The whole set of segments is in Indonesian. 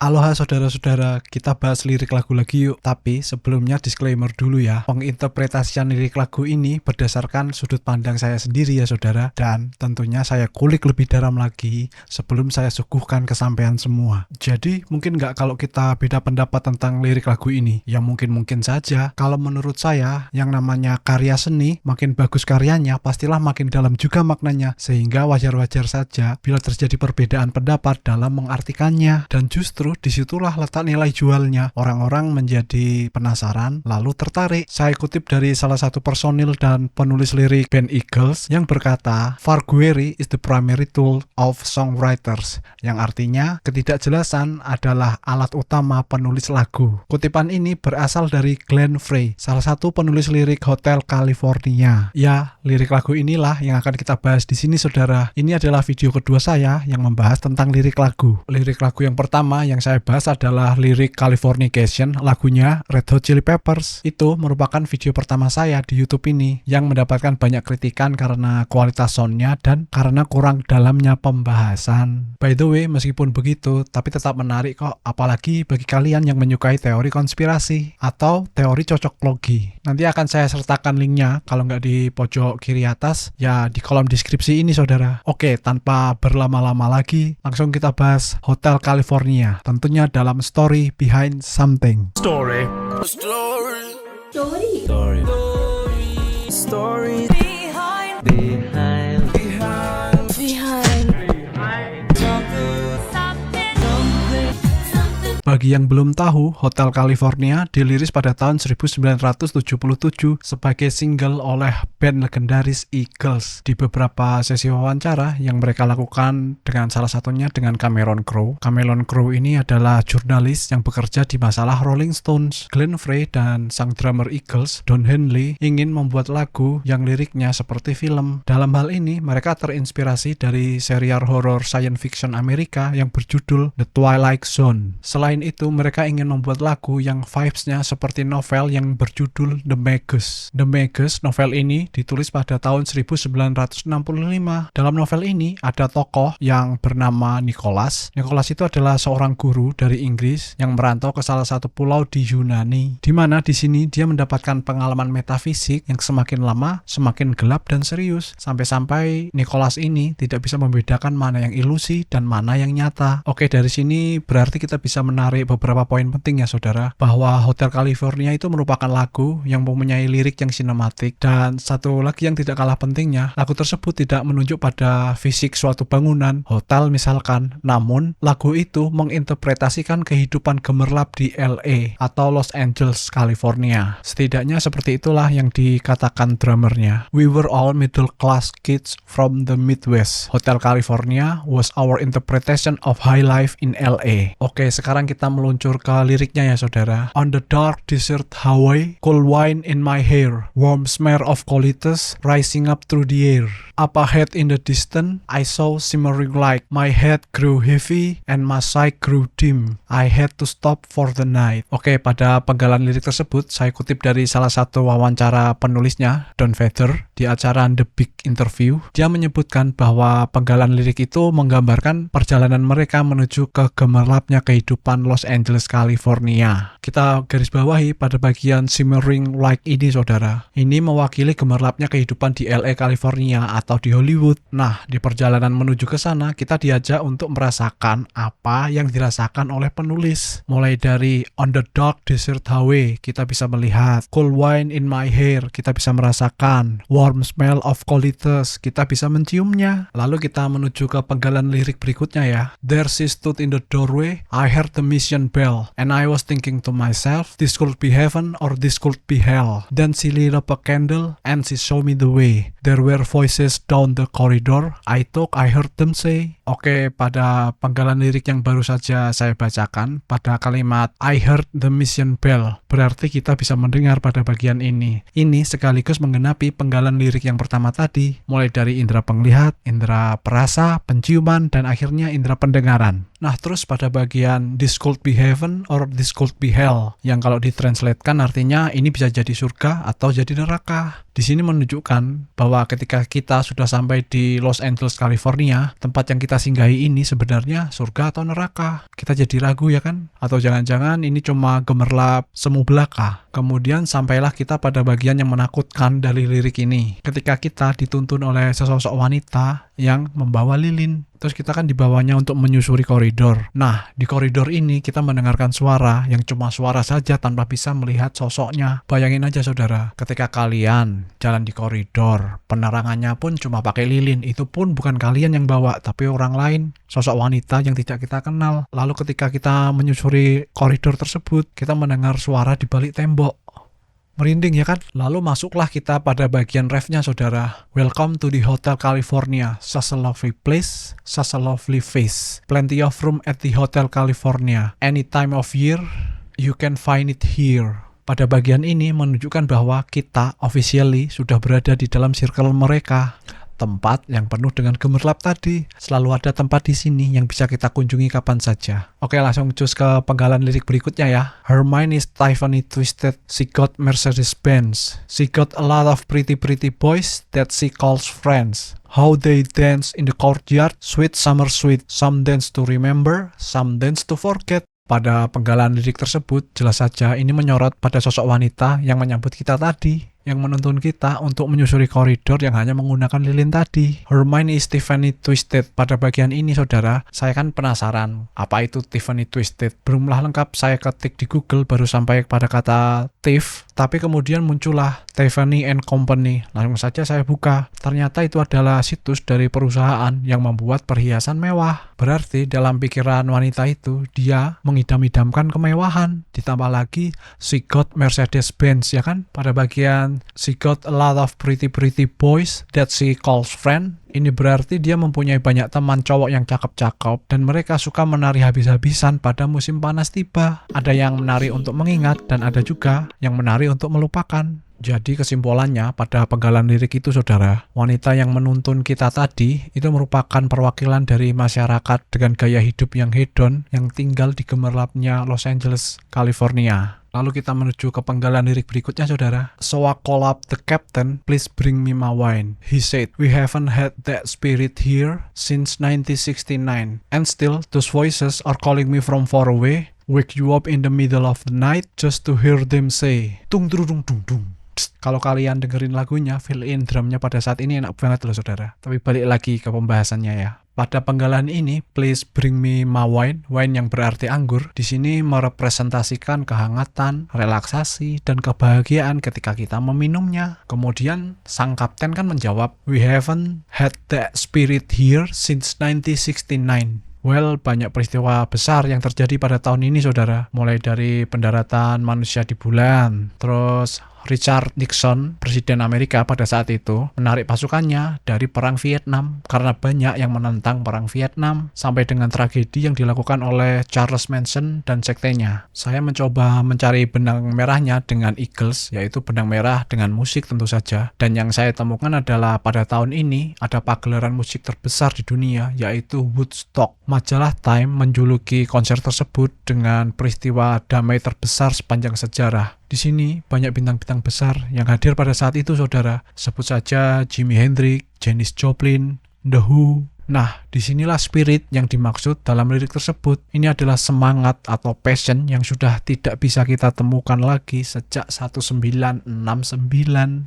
Aloha saudara-saudara, kita bahas lirik lagu lagi yuk. Tapi sebelumnya disclaimer dulu ya. Penginterpretasian lirik lagu ini berdasarkan sudut pandang saya sendiri ya saudara. Dan tentunya saya kulik lebih dalam lagi sebelum saya suguhkan kesampaian semua. Jadi mungkin nggak kalau kita beda pendapat tentang lirik lagu ini. Ya mungkin saja. Kalau menurut saya yang namanya karya seni, makin bagus karyanya pastilah makin dalam juga maknanya. Sehingga wajar-wajar saja bila terjadi perbedaan pendapat dalam mengartikannya. Dan justru disitulah letak nilai jualnya. Orang-orang menjadi penasaran lalu tertarik. Saya kutip dari salah satu personil dan penulis lirik band Eagles yang berkata, "Vaguery is the primary tool of songwriters," yang artinya ketidakjelasan adalah alat utama penulis lagu. Kutipan ini berasal dari Glenn Frey, salah satu penulis lirik Hotel California. Ya, lirik lagu inilah yang akan kita bahas di sini saudara. Ini adalah video kedua saya yang membahas tentang lirik lagu. Lirik lagu yang pertama yang saya bahas adalah lirik Californication, lagunya Red Hot Chili Peppers. Itu merupakan video pertama saya di YouTube ini yang mendapatkan banyak kritikan karena kualitas soundnya dan karena kurang dalamnya pembahasan. By the way, meskipun begitu, tapi tetap menarik kok, apalagi bagi kalian yang menyukai teori konspirasi atau teori cocok logi. Nanti akan saya sertakan linknya, kalau nggak di pojok kiri atas, ya di kolom deskripsi ini saudara. Oke, tanpa berlama-lama lagi, langsung kita bahas Hotel California. Tentunya dalam Story Behind Something. Story behind Bagi yang belum tahu, Hotel California dirilis pada tahun 1977 sebagai single oleh band legendaris Eagles. Di beberapa sesi wawancara yang mereka lakukan dengan salah satunya dengan Cameron Crowe. Cameron Crowe ini adalah jurnalis yang bekerja di masalah Rolling Stones. Glenn Frey dan sang drummer Eagles, Don Henley, ingin membuat lagu yang liriknya seperti film. Dalam hal ini, mereka terinspirasi dari serial horor science fiction Amerika yang berjudul The Twilight Zone. Selain itu, mereka ingin membuat lagu yang vibes-nya seperti novel yang berjudul The Magus. The Magus, novel ini ditulis pada tahun 1965. Dalam novel ini ada tokoh yang bernama Nicholas. Nicholas itu adalah seorang guru dari Inggris yang merantau ke salah satu pulau di Yunani. Di mana di sini dia mendapatkan pengalaman metafisik yang semakin lama semakin gelap dan serius. Sampai-sampai Nicholas ini tidak bisa membedakan mana yang ilusi dan mana yang nyata. Oke, dari sini berarti kita bisa menarik beberapa poin penting ya saudara, bahwa Hotel California itu merupakan lagu yang mempunyai lirik yang sinematik. Dan satu lagi yang tidak kalah pentingnya, lagu tersebut tidak menunjuk pada fisik suatu bangunan, hotel misalkan, namun lagu itu menginterpretasikan kehidupan gemerlap di LA atau Los Angeles, California. Setidaknya seperti itulah yang dikatakan drummernya. "We were all middle class kids from the Midwest. Hotel California was our interpretation of high life in LA." Oke, sekarang kita meluncur ke liriknya ya saudara. "On the dark desert highway, cool wine in my hair, warm smell of colitis rising up through the air. Up ahead in the distance, I saw simmering light. My head grew heavy and my sight grew dim. I had to stop for the night." Oke, pada penggalan lirik tersebut saya kutip dari salah satu wawancara penulisnya, Don Feather, di acara The Big Interview. Dia menyebutkan bahwa penggalan lirik itu menggambarkan perjalanan mereka menuju ke gemerlapnya kehidupan Los Angeles, California. Kita garis bawahi pada bagian simmering light ini saudara. Ini mewakili gemerlapnya kehidupan di LA, California atau di Hollywood. Nah, di perjalanan menuju ke sana kita diajak untuk merasakan apa yang dirasakan oleh penulis. Mulai dari on the dark desert highway, kita bisa melihat cool wine in my hair, kita bisa merasakan warm smell of colitis, kita bisa menciumnya. Lalu kita menuju ke penggalan lirik berikutnya ya. "There she stood in the doorway, I heard the mission bell, and I was thinking to myself, this could be heaven or this could be hell. Then she lit up a candle and she showed me the way. There were voices down the corridor, I thought I heard them say." Oke, pada penggalan lirik yang baru saja saya bacakan, pada kalimat I heard the mission bell, berarti kita bisa mendengar pada bagian ini. Ini sekaligus menggenapi penggalan lirik yang pertama tadi, mulai dari indera penglihat, indera perasa, penciuman, dan akhirnya indera pendengaran. Nah, terus pada bagian this this could be heaven or this could be hell. Yang kalau ditranslatekan artinya ini bisa jadi surga atau jadi neraka. Di sini menunjukkan bahwa ketika kita sudah sampai di Los Angeles, California, tempat yang kita singgahi ini sebenarnya surga atau neraka. Kita jadi ragu ya kan? Atau jangan-jangan ini cuma gemerlap semu belaka. Kemudian sampailah kita pada bagian yang menakutkan dari lirik ini. Ketika kita dituntun oleh sesosok wanita yang membawa lilin. Terus kita kan dibawanya untuk menyusuri koridor. Nah, di koridor ini kita mendengarkan suara yang cuma suara saja tanpa bisa melihat sosoknya. Bayangin aja saudara, ketika kalian jalan di koridor, penerangannya pun cuma pakai lilin. Itu pun bukan kalian yang bawa, tapi orang lain, sosok wanita yang tidak kita kenal. Lalu ketika kita menyusuri koridor tersebut, kita mendengar suara di balik tembok. Merinding ya kan? Lalu masuklah kita pada bagian refnya saudara. Welcome to the Hotel California. Such a lovely place, such a lovely face. Plenty of room at the Hotel California. Any time of year, you can find it here. Pada bagian ini menunjukkan bahwa kita officially sudah berada di dalam circle mereka. Tempat yang penuh dengan gemerlap tadi. Selalu ada tempat di sini yang bisa kita kunjungi kapan saja. Oke, langsung cus ke penggalan lirik berikutnya ya. Her mind is Tiffany twisted. She got Mercedes-Benz. She got a lot of pretty boys that she calls friends. How they dance in the courtyard. Sweet summer sweet. Some dance to remember. Some dance to forget. Pada penggalan lirik tersebut, jelas saja ini menyorot pada sosok wanita yang menyambut kita tadi, yang menuntun kita untuk menyusuri koridor yang hanya menggunakan lilin tadi. Her mind is Tiffany twisted. Pada bagian ini saudara, saya kan penasaran, apa itu Tiffany twisted? Belumlah lengkap saya ketik di Google baru sampai pada kata Tiff, tapi kemudian muncullah Tiffany and Company. Langsung saja saya buka. Ternyata itu adalah situs dari perusahaan yang membuat perhiasan mewah. Berarti dalam pikiran wanita itu, dia mengidam-idamkan kemewahan. Ditambah lagi, she got Mercedes-Benz ya kan? Pada bagian she got a lot of pretty boys that she calls friend. Ini berarti dia mempunyai banyak teman cowok yang cakep-cakep dan mereka suka menari habis-habisan pada musim panas tiba. Ada yang menari untuk mengingat dan ada juga yang menari untuk melupakan. Jadi kesimpulannya pada penggalan lirik itu saudara, wanita yang menuntun kita tadi itu merupakan perwakilan dari masyarakat dengan gaya hidup yang hedon yang tinggal di gemerlapnya Los Angeles, California. Lalu kita menuju ke penggalan lirik berikutnya saudara. So I call up the captain, please bring me my wine. He said, we haven't had that spirit here since 1969. And still, those voices are calling me from far away. Wake you up in the middle of the night just to hear them say, tung dung dung dung dung. Kalau kalian dengerin lagunya, fill in drumnya pada saat ini enak banget loh saudara. Tapi balik lagi ke pembahasannya ya. Pada penggalan ini, please bring me my wine. Wine yang berarti anggur. Di sini merepresentasikan kehangatan, relaksasi, dan kebahagiaan ketika kita meminumnya. Kemudian sang kapten kan menjawab, we haven't had that spirit here since 1969. Well, banyak peristiwa besar yang terjadi pada tahun ini saudara. Mulai dari pendaratan manusia di bulan, terus Richard Nixon, Presiden Amerika pada saat itu, menarik pasukannya dari Perang Vietnam karena banyak yang menentang Perang Vietnam, sampai dengan tragedi yang dilakukan oleh Charles Manson dan sektenya. Saya mencoba mencari benang merahnya dengan Eagles, yaitu benang merah dengan musik tentu saja. Dan yang saya temukan adalah pada tahun ini ada pagelaran musik terbesar di dunia, yaitu Woodstock. Majalah Time menjuluki konser tersebut dengan peristiwa damai terbesar sepanjang sejarah. Di sini banyak bintang-bintang besar yang hadir pada saat itu saudara. Sebut saja Jimi Hendrix, Janis Joplin, The Who. Nah, disinilah spirit yang dimaksud dalam lirik tersebut. Ini adalah semangat atau passion yang sudah tidak bisa kita temukan lagi sejak 1969.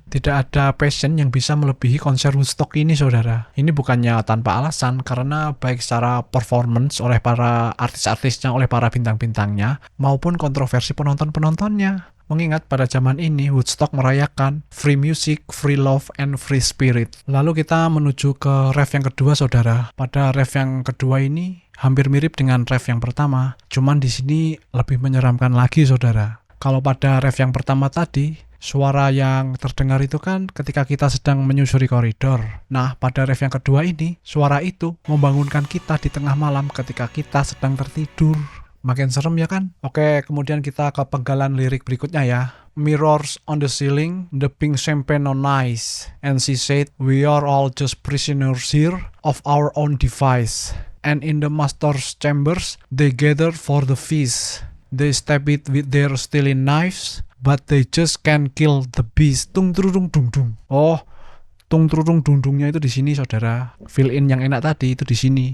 Tidak ada passion yang bisa melebihi konser Woodstock ini saudara. Ini bukannya tanpa alasan, karena baik secara performance oleh para artis-artisnya, oleh para bintang-bintangnya, maupun kontroversi penonton-penontonnya. Mengingat pada zaman ini Woodstock merayakan free music, free love, and free spirit. Lalu kita menuju ke ref yang kedua saudara. Pada ref yang kedua ini hampir mirip dengan ref yang pertama, cuman di sini lebih menyeramkan lagi saudara. Kalau pada ref yang pertama tadi, suara yang terdengar itu kan ketika kita sedang menyusuri koridor. Nah, pada ref yang kedua ini, suara itu membangunkan kita di tengah malam ketika kita sedang tertidur. Makin serem ya kan? Oke, kemudian kita ke penggalan lirik berikutnya ya. Mirrors on the ceiling, the pink champagne on ice. And she said, we are all just prisoners here of our own device. and in the master's chambers they gather for the feast. They stab it with their stealing knives, but they just can't kill the beast. Tung trurung dung dung. Oh, tung trurung dung dungnya itu di sini saudara. Fill in yang enak tadi itu di sini.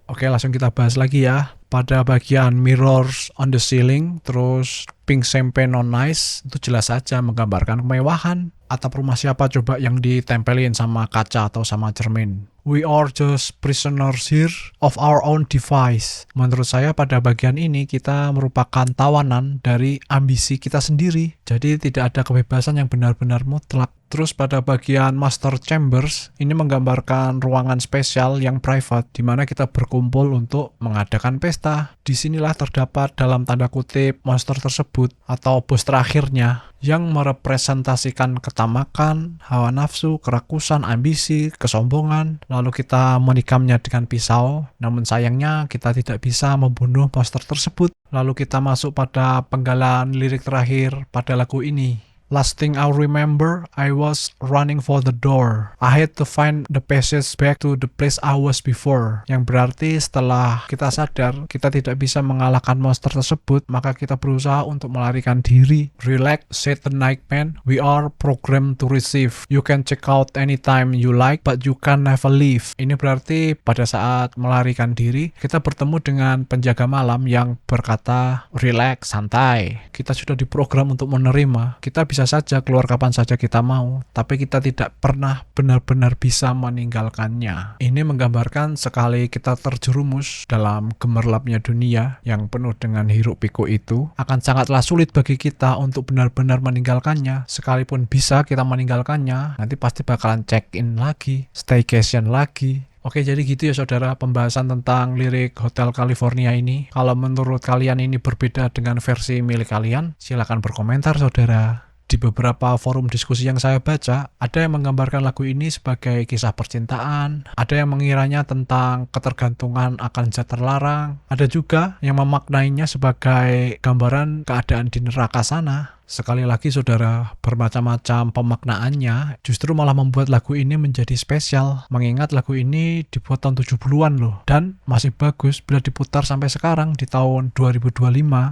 Oke, langsung kita bahas lagi ya. Pada bagian mirrors on the ceiling, terus pink champagne on ice, itu jelas saja menggambarkan kemewahan. Atap rumah siapa coba yang ditempelin sama kaca atau sama cermin? We are just prisoners here of our own device. Menurut saya pada bagian ini kita merupakan tawanan dari ambisi kita sendiri. Jadi tidak ada kebebasan yang benar-benar mutlak. Terus pada bagian master chambers, ini menggambarkan ruangan spesial yang private, di mana kita berkumpul untuk mengadakan pesta. Disinilah terdapat dalam tanda kutip monster tersebut atau bos terakhirnya yang merepresentasikan ketamakan, hawa nafsu, kerakusan, ambisi, kesombongan. Lalu kita menikamnya dengan pisau, namun sayangnya kita tidak bisa membunuh monster tersebut. Lalu kita masuk pada penggalan lirik terakhir pada lagu ini. Last thing I remember, I was running for the door. I had to find the passage back to the place I was before. Yang berarti setelah kita sadar kita tidak bisa mengalahkan monster tersebut, maka kita berusaha untuk melarikan diri. Relax, said the Nightman. We are programmed to receive. You can check out anytime you like, but you can never leave. Ini berarti pada saat melarikan diri, kita bertemu dengan penjaga malam yang berkata, relax, santai. Kita sudah diprogram untuk menerima. Kita bisa saja keluar kapan saja kita mau, tapi kita tidak pernah benar-benar bisa meninggalkannya. Ini menggambarkan sekali kita terjerumus dalam gemerlapnya dunia yang penuh dengan hiruk pikuk itu, akan sangatlah sulit bagi kita untuk benar-benar meninggalkannya. Sekalipun bisa kita meninggalkannya, nanti pasti bakalan check-in lagi, staycation lagi. Oke, jadi gitu ya saudara pembahasan tentang lirik Hotel California ini. Kalau menurut kalian ini berbeda dengan versi milik kalian, silakan berkomentar saudara. Di beberapa forum diskusi yang saya baca, ada yang menggambarkan lagu ini sebagai kisah percintaan, ada yang mengiranya tentang ketergantungan akan zat terlarang, ada juga yang memaknainya sebagai gambaran keadaan di neraka sana. Sekali lagi saudara, bermacam-macam pemaknaannya justru malah membuat lagu ini menjadi spesial. Mengingat lagu ini dibuat tahun 70-an loh, dan masih bagus bila diputar sampai sekarang di tahun 2025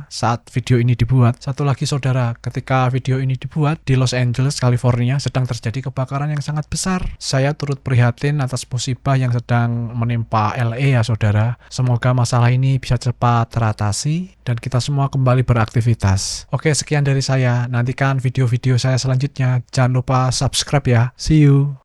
saat video ini dibuat. Satu lagi saudara, ketika video ini dibuat di Los Angeles, California sedang terjadi kebakaran yang sangat besar. Saya turut prihatin atas musibah yang sedang menimpa LA ya saudara. Semoga masalah ini bisa cepat teratasi dan kita semua kembali beraktivitas. Oke, sekian dari saya. Nantikan video-video saya selanjutnya. Jangan lupa subscribe ya. See you.